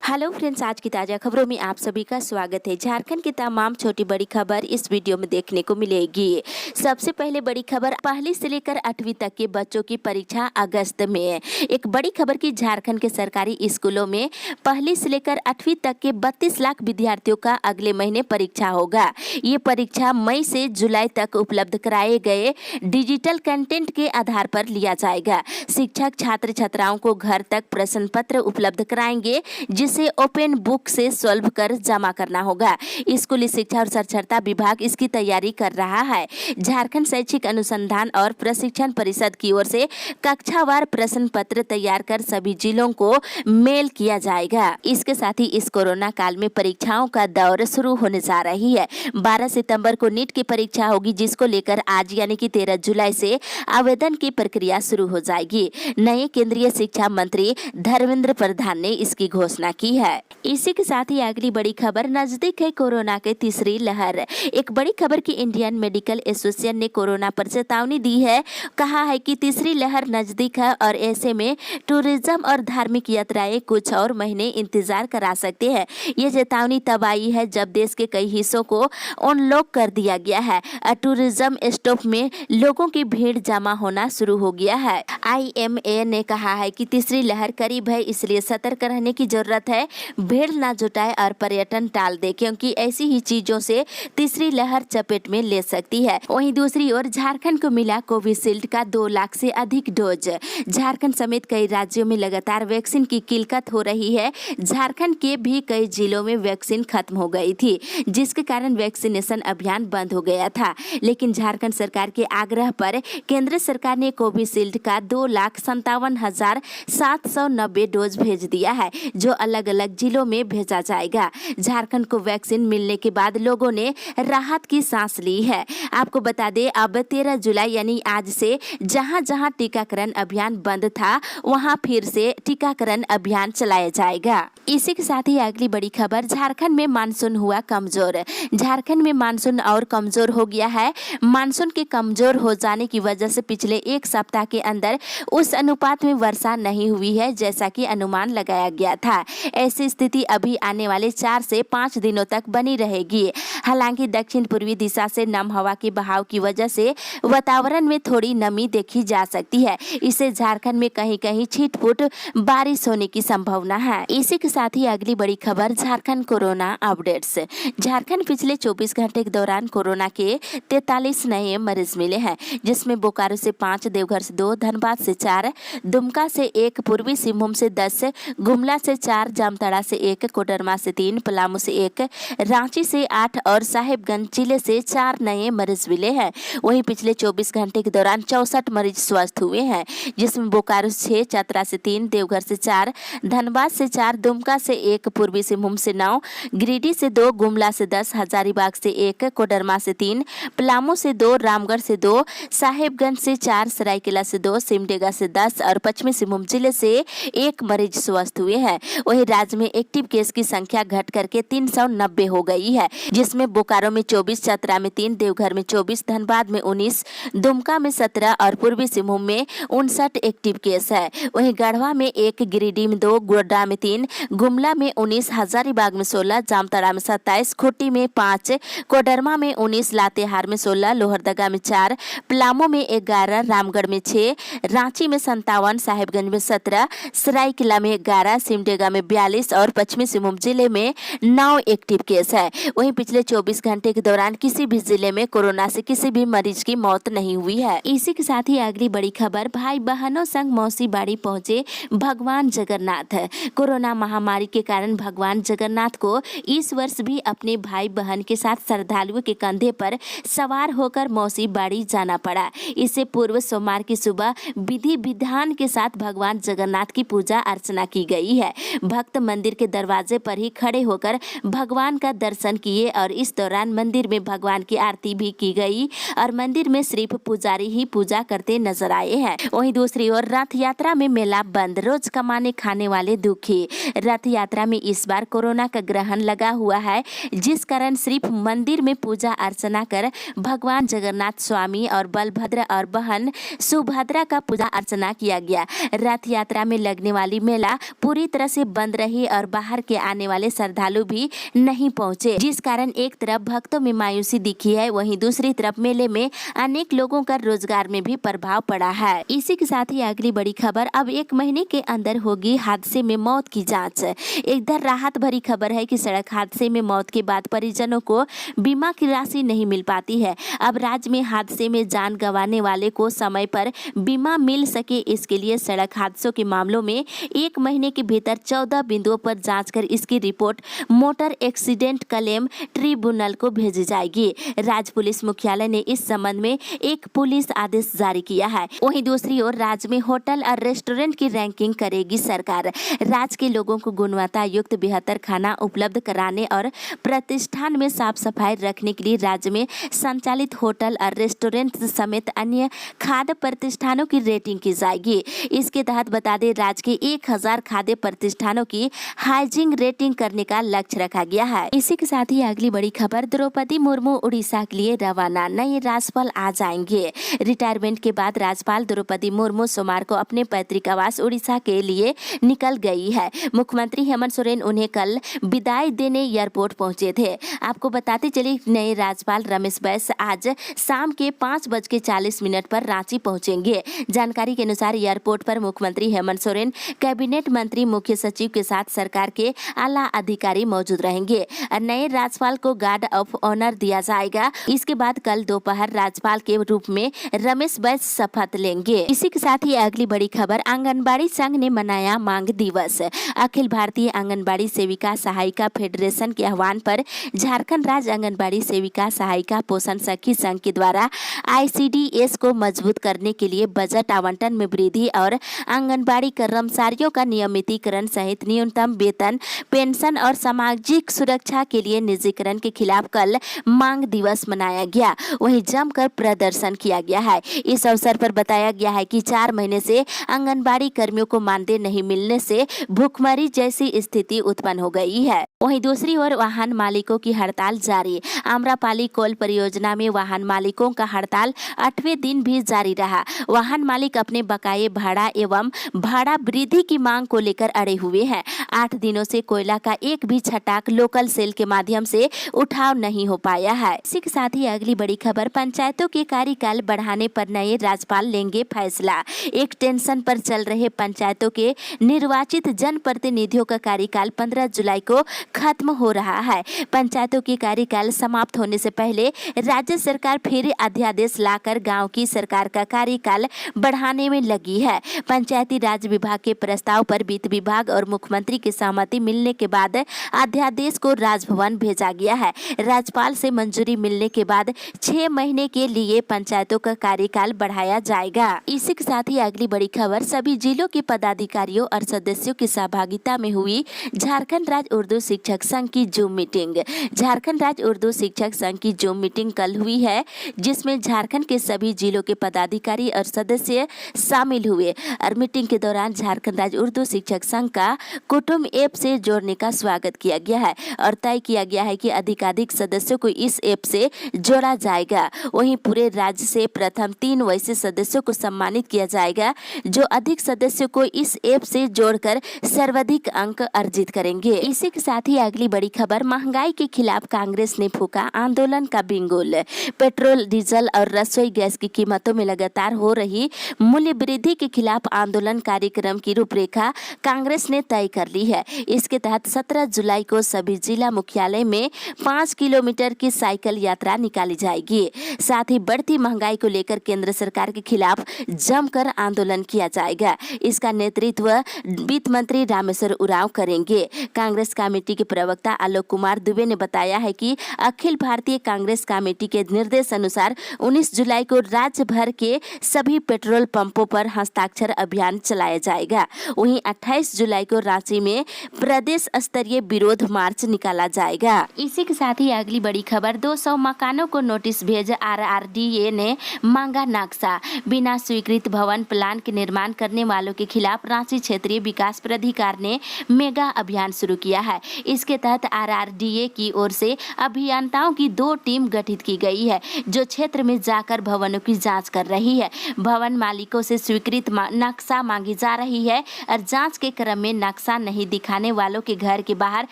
Hello friends, आज की ताज़ा खबरों में आप सभी का स्वागत है। झारखंड की तमाम छोटी बड़ी खबर इस वीडियो में देखने को मिलेगी। सबसे पहले बड़ी खबर, पहली से लेकर 8वीं तक के बच्चों की परीक्षा अगस्त में। एक बड़ी खबर की, झारखंड के सरकारी स्कूलों में पहली से लेकर 8वीं तक के 32 लाख विद्यार्थियों का अगले महीने परीक्षा होगा। ये परीक्षा मई से जुलाई तक उपलब्ध कराए गए डिजिटल कंटेंट के आधार पर लिया जाएगा। शिक्षक छात्र छात्राओं को घर तक प्रश्न पत्र उपलब्ध कराएंगे, जिसे ओपन बुक से सॉल्व कर जमा करना होगा। स्कूली शिक्षा और साक्षरता विभाग इसकी तैयारी कर रहा है। झारखंड शैक्षिक अनुसंधान और प्रशिक्षण परिषद की ओर से कक्षावार प्रश्न पत्र तैयार कर सभी जिलों को मेल किया जाएगा। इसके साथ ही इस कोरोना काल में परीक्षाओं का दौर शुरू होने जा रही है। 12 सितंबर को नीट की परीक्षा होगी, जिसको लेकर आज यानी कि 13 जुलाई से आवेदन की प्रक्रिया शुरू हो जाएगी। नए केंद्रीय शिक्षा मंत्री धर्मेंद्र प्रधान ने इसकी घोषणा की है। इसी के साथ ही अगली बड़ी खबर, नजदीक है कोरोना की तीसरी लहर। एक बड़ी खबर की, इंडियन मेडिकल एसोसिएशन ने कोरोना पर चेतावनी दी है। कहा है कि तीसरी लहर नजदीक है और ऐसे में टूरिज्म और धार्मिक यात्राएं कुछ और महीने इंतजार करा सकते हैं। ये चेतावनी तब आई है जब देश के कई हिस्सों को अनलॉक कर दिया गया है और टूरिज्म स्टॉप में लोगों की भीड़ जमा होना शुरू हो गया है। IMA ने कहा है कि तीसरी लहर करीब है, इसलिए सतर्क रहने की जरूरत है। भीड़ ना जुटाए और पर्यटन टाल दे, क्योंकि ऐसी ही चीजों से तीसरी लहर चपेट में ले सकती है। वहीं दूसरी ओर झारखंड को मिला कोविशील्ड का 2 लाख से अधिक डोज। झारखंड समेत कई राज्यों में लगातार वैक्सीन की किल्लत हो रही है। झारखंड के भी कई जिलों में वैक्सीन खत्म हो गई थी, जिसके कारण वैक्सीनेशन अभियान बंद हो गया था। लेकिन झारखंड सरकार के आग्रह पर केंद्र सरकार ने कोविशील्ड का 2,57,790 डोज भेज दिया है, जो अलग अलग जिलों में भेजा जाएगा। झारखंड को वैक्सीन मिलने के बाद लोगों ने राहत की सांस ली है। आपको बता दें, अब 13 जुलाई यानी आज से जहां जहां टीकाकरण अभियान बंद था, वहां फिर से टीकाकरण अभियान चलाया जाएगा। इसी के साथ ही अगली बड़ी खबर, झारखंड में मानसून हुआ कमजोर। झारखंड में मानसून और कमजोर हो गया है। मानसून के कमजोर हो जाने की वजह से पिछले एक सप्ताह के अंदर उस अनुपात में वर्षा नहीं हुई है जैसा कि अनुमान लगाया गया था। ऐसी स्थिति अभी आने वाले 4 से 5 दिनों तक बनी रहेगी। हालांकि दक्षिण पूर्वी दिशा से नम हवा के बहाव की वजह से वातावरण में थोड़ी नमी देखी जा सकती है। इससे झारखंड में कहीं कहीं छिटपुट बारिश होने की संभावना है। इसी के साथ ही अगली बड़ी खबर, झारखंड कोरोना अपडेट्स। झारखंड पिछले 24 घंटे के दौरान कोरोना के 43 नए मरीज मिले हैं, जिसमें बोकारो से 5, देवघर से 2, धनबाद से 4, दुमका से 1, पूर्वी सिंहभूम से 10, गुमला से 4, जामताड़ा से 1, कोडरमा से 3, पलामू से 1, रांची से 8 और साहिबगंज जिले से 4 नए मरीज मिले हैं। वहीं पिछले 24 घंटे के दौरान 64 मरीज स्वस्थ हुए हैं, जिसमें बोकारो से 6, चतरा से 3, देवघर से 4, धनबाद से 4, दुमका से 1, पूर्वी सिंहभूम से 9, गिरिडीह से 2, गुमला से 10, हजारीबाग से 1, कोडरमा से 3, पलामू से 2, रामगढ़ से 2, साहिबगंज से 4, सरायकेला से 2, सिमडेगा से 10 और पश्चिमी सिंहभूम जिले से 1 मरीज स्वस्थ हुए हैं। वहीं राज्य में एक्टिव केस की संख्या घट करके 390 हो गई है, जिसमें बोकारो में 24, चतरा में 3, देवघर में 24, धनबाद में 19, दुमका में 17 और पूर्वी सिंहभूम में 59 एक्टिव केस है। वहीं गढ़वा में 1, गिरिडीह में 2, गोड्डा में 3, गुमला में 19, हजारीबाग में 16, जामताड़ा में 27, खूंटी में 5, कोडरमा में 19, लातेहार में 16, लोहरदगा में 4, पलामू में 11, रामगढ़ में 6, रांची में 57, साहिबगंज में 17, सरायकेला में 11, सिमडेगा में 42 और पश्चिमी सिंहभूम जिले में 9 एक्टिव केस है। वहीं पिछले 24 घंटे के दौरान किसी भी जिले में कोरोना से किसी भी मरीज की मौत नहीं हुई है। इसी के साथ ही अगली बड़ी खबर, भाई बहनों संग मौसी बाड़ी पहुंचे भगवान जगन्नाथ। कोरोना महामारी के कारण भगवान जगन्नाथ को इस वर्ष भी अपने भाई बहन के साथ श्रद्धालुओं के कंधे पर सवार होकर मौसी बाड़ी जाना पड़ा। इससे पूर्व सोमवार की सुबह विधि विधान के साथ भगवान जगन्नाथ की पूजा अर्चना की गई है। भक्त मंदिर के दरवाजे पर ही खड़े होकर भगवान का दर्शन किए और इस दौरान मंदिर में भगवान की आरती भी की गई और मंदिर में सिर्फ पुजारी ही पूजा करते नजर आए हैं। वहीं दूसरी ओर रथ यात्रा में मेला बंद, रोज कमाने खाने वाले दुखी। रथ यात्रा में इस बार कोरोना का ग्रहण लगा हुआ है, जिस कारण सिर्फ मंदिर में पूजा अर्चना कर भगवान जगन्नाथ स्वामी और बलभद्र और बहन सुभद्रा का पूजा अर्चना किया गया। रथ यात्रा में लगने वाली मेला पूरी तरह से बंद रही और बाहर के आने वाले श्रद्धालु भी नहीं पहुंचे, जिस कारण एक तरफ भक्तों में मायूसी दिखी है, वहीं दूसरी तरफ मेले में अनेक लोगों का रोजगार में भी प्रभाव पड़ा है। इसी के साथ ही अगली बड़ी खबर, अब 1 महीने के अंदर होगी हादसे में मौत की जांच। इधर राहत भरी खबर है कि सड़क हादसे में मौत के बाद परिजनों को बीमा की राशि नहीं मिल पाती है। अब राज्य में हादसे में जान गंवाने वाले को समय पर बीमा मिल सके, इसके लिए सड़क हादसों के मामलों में 1 महीने के भीतर 14 बिंदुओं पर जांच कर इसकी report motor accident claim tribunal को भेजी जाएगी। राज्य पुलिस मुख्यालय ने इस संबंध में एक पुलिस आदेश जारी किया है। वहीं दूसरी ओर राज्य में होटल और रेस्टोरेंट की रैंकिंग करेगी सरकार। राज्य के लोगों को गुणवत्ता युक्त बेहतर खाना उपलब्ध कराने और प्रतिष्ठान में साफ सफाई रखने के लिए राज्य में संचालित होटल और रेस्टोरेंट समेत अन्य खाद्य प्रतिष्ठानों की रेटिंग की जाएगी। इसके तहत बता दें, राज्य के 1000 खाद्य प्रतिष्ठानों की हाइजीन रेटिंग करने का लक्ष्य रखा गया है। इसी के साथ ही अगली बड़ी खबर, द्रौपदी मुर्मू उड़ीसा के लिए रवाना, नए राज्यपाल आ जाएंगे। रिटायरमेंट के बाद राज्यपाल द्रौपदी मुर्मू सोमवार को अपने पैतृक आवास उड़ीसा के लिए निकल गई है। मुख्यमंत्री हेमंत सोरेन उन्हें कल विदाई देने एयरपोर्ट पहुंचे थे। आपको बताते चले, नए राज्यपाल रमेश बैस आज शाम के 5:40 पर रांची पहुंचेंगे। जानकारी के अनुसार एयरपोर्ट पर मुख्यमंत्री हेमंत सोरेन, कैबिनेट मंत्री, मुख्य सचिव के साथ सरकार के आला अधिकारी मौजूद रहेंगे। नए राज्यपाल को गार्ड ऑफ ऑनर दिया जाएगा। इसके बाद कल दोपहर राज्यपाल के रूप में रमेश बैस शपथ लेंगे। इसी के साथ ही अगली बड़ी खबर, आंगनबाड़ी संघ ने मनाया मांग दिवस। अखिल भारतीय आंगनबाड़ी सेविका सहायिका फेडरेशन के आह्वान पर झारखंड राज्य आंगनबाड़ी सेविका सहायिका पोषण सखी संघ के द्वारा ICDS को मजबूत करने के लिए बजट आवंटन में वृद्धि और आंगनबाड़ी कर्मचारियों का नियमितीकरण सहित न्यूनतम वेतन, पेंशन और सामाजिक सुरक्षा के लिए निजीकरण के खिलाफ कल मांग दिवस मनाया गया। वहीं जमकर प्रदर्शन किया गया है। इस अवसर पर बताया गया है कि 4 महीने से आंगनबाड़ी कर्मियों को मानदेय नहीं मिलने से भूखमरी जैसी स्थिति उत्पन्न हो गई है। वहीं दूसरी ओर वाहन मालिकों की हड़ताल जारी। आम्रपाली कोल परियोजना में वाहन मालिकों का हड़ताल 8वें दिन भी जारी रहा। वाहन मालिक अपने बकाये भाड़ा एवं भाड़ा वृद्धि की मांग को लेकर अड़े हुए हैं। 8 दिनों से कोयला का एक भी छटाक लोकल सेल के माध्यम से उठाव नहीं हो पाया है। इसी के साथ ही अगली बड़ी खबर, पंचायतों के कार्यकाल बढ़ाने पर नए राज्यपाल लेंगे फैसला। एक टेंशन पर चल रहे पंचायतों के निर्वाचित जनप्रतिनिधियों का कार्यकाल 15 जुलाई को खत्म हो रहा है। पंचायतों के कार्यकाल समाप्त होने से पहले राज्य सरकार फिर अध्यादेश लाकर गांव की सरकार का कार्यकाल बढ़ाने में लगी है। पंचायती राज विभाग के प्रस्ताव पर वित्त विभाग और मुख्यमंत्री की सहमति मिलने के बाद अध्यादेश को राजभवन भेजा गया है। राज्यपाल से मंजूरी मिलने के बाद 6 महीने के लिए पंचायतों का कार्यकाल बढ़ाया जाएगा। इसी के साथ ही अगली बड़ी खबर, सभी जिलों के पदाधिकारियों और सदस्यों की सहभागिता में हुई झारखंड राज्य उर्दू शिक्षक संघ की जूम मीटिंग। झारखंड राज्य उर्दू शिक्षक संघ की जूम मीटिंग कल हुई है, जिसमें झारखंड के सभी जिलों के पदाधिकारी और सदस्य शामिल हुए और मीटिंग के दौरान झारखंड राज्य उर्दू शिक्षक संघ का कुटुंब ऐप से जोड़ने का स्वागत किया गया है और तय किया गया है कि अधिकाधिक सदस्यों को इस ऐप से जोड़ा जाएगा। वहीं पूरे राज्य से प्रथम 3 वैसे सदस्यों को सम्मानित किया जाएगा जो अधिक सदस्यों को इस ऐप से जोड़कर सर्वाधिक अंक अर्जित करेंगे। इसी के साथ ही अगली बड़ी खबर, महंगाई के खिलाफ कांग्रेस ने फूका आंदोलन का बिंगुल। पेट्रोल, डीजल और रसोई गैस की कीमतों में लगातार हो रही मूल्य वृद्धि के खिलाफ आंदोलन कार्यक्रम की रूपरेखा कांग्रेस ने तय कर ली है। इसके तहत 17 जुलाई को सभी जिला मुख्यालय में 5 किलोमीटर की साइकिल यात्रा निकाली जाएगी। साथ ही बढ़ती महंगाई को लेकर केंद्र सरकार के खिलाफ जमकर आंदोलन किया जाएगा। इसका नेतृत्व वित्त मंत्री रामेश्वर उरांव करेंगे। कांग्रेस कमेटी के प्रवक्ता आलोक कुमार दुबे ने बताया है कि अखिल भारतीय कांग्रेस कमेटी के निर्देश अनुसार 19 जुलाई को राज्य भर के सभी पेट्रोल पंपों पर हस्ताक्षर अभियान चलाया जाएगा। वहीं 28 जुलाई को रांची में प्रदेश स्तरीय विरोध मार्च निकाला जाएगा। इसी के साथ ही अगली बड़ी खबर, 200 मकानों को नोटिस भेज RRDA ने मांगा नक्शा। बिना स्वीकृत भवन प्लान के निर्माण करने वालों के खिलाफ रांची क्षेत्रीय विकास प्राधिकार ने मेगा अभियान शुरू किया है। इसके तहत RRDA की ओर से अभियंताओं की 2 टीम गठित की गई है, जो क्षेत्र में जाकर भवनों की जांच कर रही है। भवन मालिकों से स्वीकृत नक्शा मांगी जा रही है और जांच के क्रम में नक्शा नहीं दिखाने वालों के घर के बाहर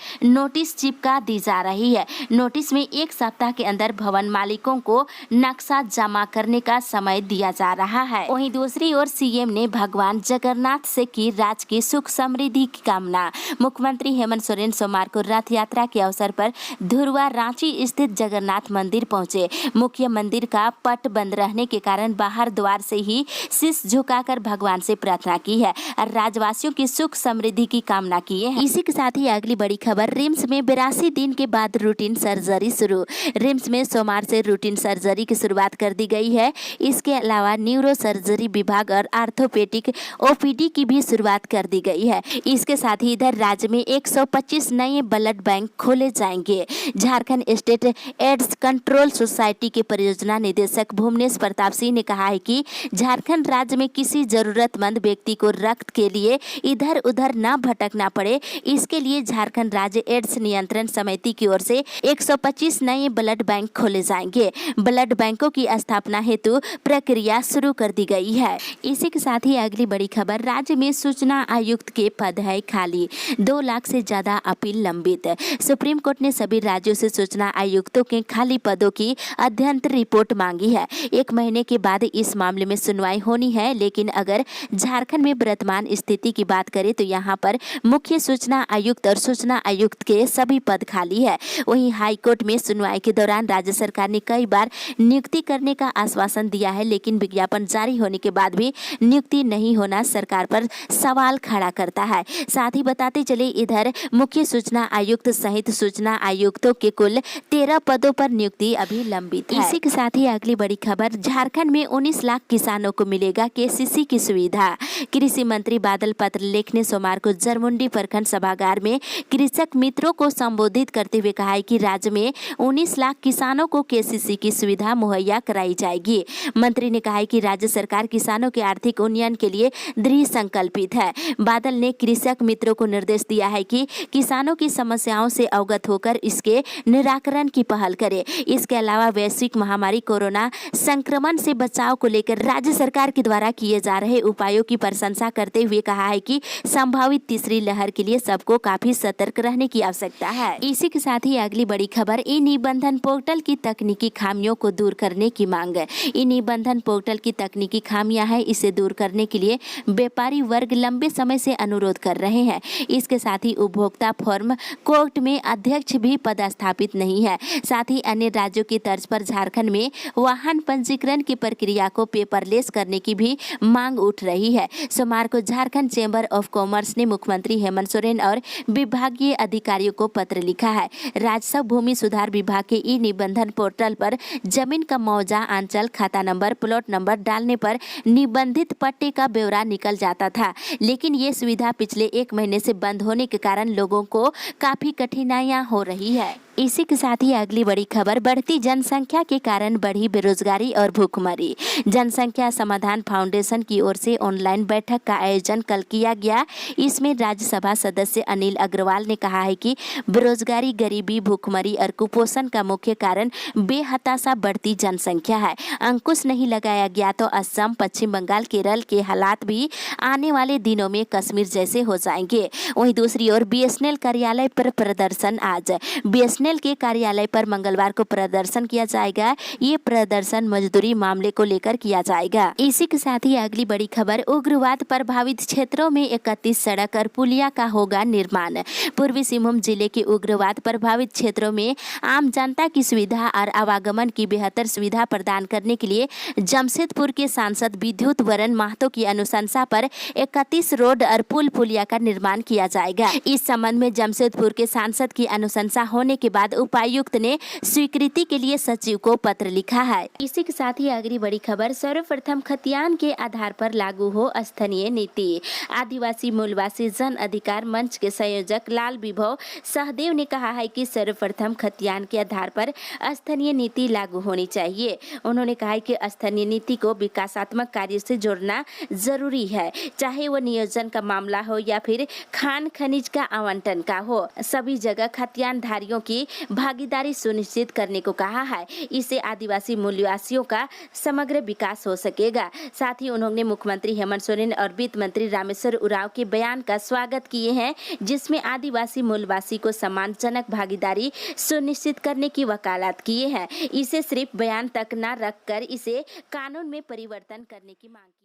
नोटिस चिपका दी जा रही है। नोटिस में 1 सप्ताह के अंदर भवन मालिकों को नक्शा जमा करने का समय दिया जा रहा है। वहीं दूसरी ओर सीएम ने भगवान जगन्नाथ से की राज्य की सुख समृद्धि की कामना। मुख्यमंत्री हेमंत सोरेन सोमवार को रथ यात्रा के अवसर पर धुरवा रांची स्थित जगन्नाथ मंदिर पहुंचे। मुख्य मंदिर का पट बंद रहने के कारण बाहर द्वार से ही शीश झुकाकर भगवान से प्रार्थना की है और राज्यवासियों की सुख समृद्धि की कामना की है। इसी के साथ ही अगली बड़ी खबर, रिम्स में 82 दिन के बाद रूटीन सर्जरी शुरू। रिम्स में सोमवार से रूटीन सर्जरी की शुरुआत कर दी गई है। इसके अलावा न्यूरो सर्जरी विभाग और आर्थोपेडिक OPD की भी शुरुआत कर दी गई है। इसके साथ ही इधर राज्य में 125 नए ब्लड बैंक खोले जाएंगे। Jharkhand state AIDS control society के परियोजना निदेशक भुवनेश प्रताप सिंह ने कहा है कि झारखंड राज्य में किसी जरूरतमंद व्यक्ति को रक्त के लिए इधर उधर न भटकना पड़े, इसके लिए झारखंड राज्य एड्स नियंत्रण समिति की ओर से 125 नए ब्लड बैंक खोले जाएंगे। ब्लड बैंकों की स्थापना हेतु प्रक्रिया शुरू कर दी गई है। इसी के साथ ही अगली बड़ी खबर, राज्य में सूचना आयुक्त के पद है खाली, 2 लाख से ज्यादा अपील लंबित। सुप्रीम कोर्ट ने सभी राज्यों से सूचना आयुक्तों के खाली पदों की अध्ययन रिपोर्ट मांगी है। 1 महीने के बाद इस मामले में सुनवाई होनी है, लेकिन अगर झारखंड में वर्तमान स्थिति की बात करें तो यहाँ पर मुख्य सूचना आयुक्त और सूचना आयुक्त के सभी पद खाली है। वहीं हाई कोर्ट में सुनवाई के दौरान राज्य सरकार ने कई बार नियुक्ति करने का आश्वासन दिया है, लेकिन विज्ञापन जारी होने के बाद भी नियुक्ति नहीं होना सरकार पर सवाल खड़ा करता है। साथ ही बताते चले, इधर मुख्य सूचना आयुक्त सहित सूचना आयुक्तों के कुल 13 पदों पर नियुक्ति अभी लंबित है। इसी के साथ ही अगली बड़ी खबर, झारखंड में 19 लाख किसानों को मिलेगा KCC की सुविधा। कृषि मंत्री बादल पत्रलेख ने सोमवार को जरमुंडी प्रखंड सभागार में कृषक मित्रों को संबोधित करते हुए कहा है कि राज्य में 19 लाख किसानों को KCC की सुविधा मुहैया कराई जाएगी। मंत्री ने कहा है कि राज्य सरकार किसानों के आर्थिक उन्नयन के लिए दृढ़ संकल्पित है। बादल ने कृषक मित्रों को निर्देश दिया है कि किसानों की समस्याओं से अवगत होकर इसके निराकरण की पहल करे। इसके अलावा वैश्विक महामारी कोरोना संक्रमण से बचाव को लेकर राज्य सरकार के द्वारा किए जा रहे उपायों की प्रशंसा करते हुए कहा है कि संभावित तीसरी लहर के लिए सबको काफी सतर्क रहने की आवश्यकता है। इसी के साथ ही अगली बड़ी खबर, ई निबंधन पोर्टल की तकनीकी खामियों को दूर करने की मांग। ई निबंधन पोर्टल की तकनीकी खामियां है, इसे दूर करने के लिए व्यापारी वर्ग लंबे समय से अनुरोध कर रहे हैं। इसके साथ ही उपभोक्ता फोरम कोर्ट में अध्यक्ष भी पदस्थापित नहीं है। साथ ही अन्य राज्यों की तर्ज पर झारखंड में वाहन पंजीकरण की प्रक्रिया को पेपरलेस करने की भी मांग उठ रही है। सोमवार को झारखंड चेंबर ऑफ कॉमर्स ने मुख्यमंत्री हेमंत सोरेन और विभागीय अधिकारियों को पत्र लिखा है। राजस्व भूमि सुधार विभाग के ई निबंधन पोर्टल पर जमीन का मौजा, अंचल, खाता नंबर, प्लॉट नंबर डालने पर निबंधित पट्टे का ब्यौरा निकल जाता था, लेकिन ये सुविधा पिछले 1 महीने से बंद होने के कारण लोगों को काफी कठिनाइयां हो रही है। इसी के साथ ही अगली बड़ी खबर, बढ़ती जनसंख्या के कारण बढ़ी बेरोजगारी और भूखमरी। जनसंख्या समाधान फाउंडेशन की ओर से ऑनलाइन बैठक का आयोजन कल किया गया। इसमें राज्यसभा सदस्य अनिल अग्रवाल ने कहा है कि बेरोजगारी, गरीबी, भूखमरी और कुपोषण का मुख्य कारण बेहताशा बढ़ती जनसंख्या है। अंकुश नहीं लगाया गया तो असम, पश्चिम बंगाल, केरल के हालात भी आने वाले दिनों में कश्मीर जैसे हो जाएंगे। वहीं दूसरी ओर BSNL कार्यालय पर प्रदर्शन। आज BSNL के कार्यालय पर मंगलवार को प्रदर्शन किया जाएगा। ये प्रदर्शन मजदूरी मामले को लेकर किया जाएगा। इसी के साथ ही अगली बड़ी खबर, उग्रवाद प्रभावित क्षेत्रों में 31 सड़क और पुलिया का होगा निर्माण। पूर्वी सिंहभूम जिले के उग्रवाद प्रभावित क्षेत्रों में आम जनता की सुविधा और आवागमन की बेहतर सुविधा प्रदान करने के लिए जमशेदपुर के सांसद विद्युत वरण महतो की अनुशंसा पर 31 रोड और पुल पुलिया का निर्माण किया जाएगा। इस संबंध में जमशेदपुर के सांसद की अनुशंसा होने के बाद उपायुक्त ने स्वीकृति के लिए सचिव को पत्र लिखा है। इसी के साथ ही अगली बड़ी खबर, सर्वप्रथम खतियान के आधार पर लागू हो स्थानीय नीति। आदिवासी मूलवासी जन अधिकार मंच के संयोजक लाल विभव सहदेव ने कहा है कि सर्वप्रथम खतियान के आधार पर स्थानीय नीति लागू होनी चाहिए। उन्होंने कहा है कि स्थानीय नीति को विकासात्मक कार्य से जोड़ना जरूरी है, चाहे वो नियोजन का मामला हो या फिर खान खनिज का आवंटन का हो। सभी जगह खतियान धारियों की भागीदारी सुनिश्चित करने को कहा है। इससे आदिवासी मूलवासियों का समग्र विकास हो सकेगा। साथ ही उन्होंने मुख्यमंत्री हेमंत सोरेन और वित्त मंत्री रामेश्वर उरांव के बयान का स्वागत किए हैं, जिसमें आदिवासी मूलवासी को सम्मानजनक भागीदारी सुनिश्चित करने की वकालत किए हैं। इसे सिर्फ बयान तक न रखकर इसे कानून में परिवर्तन करने की मांग की।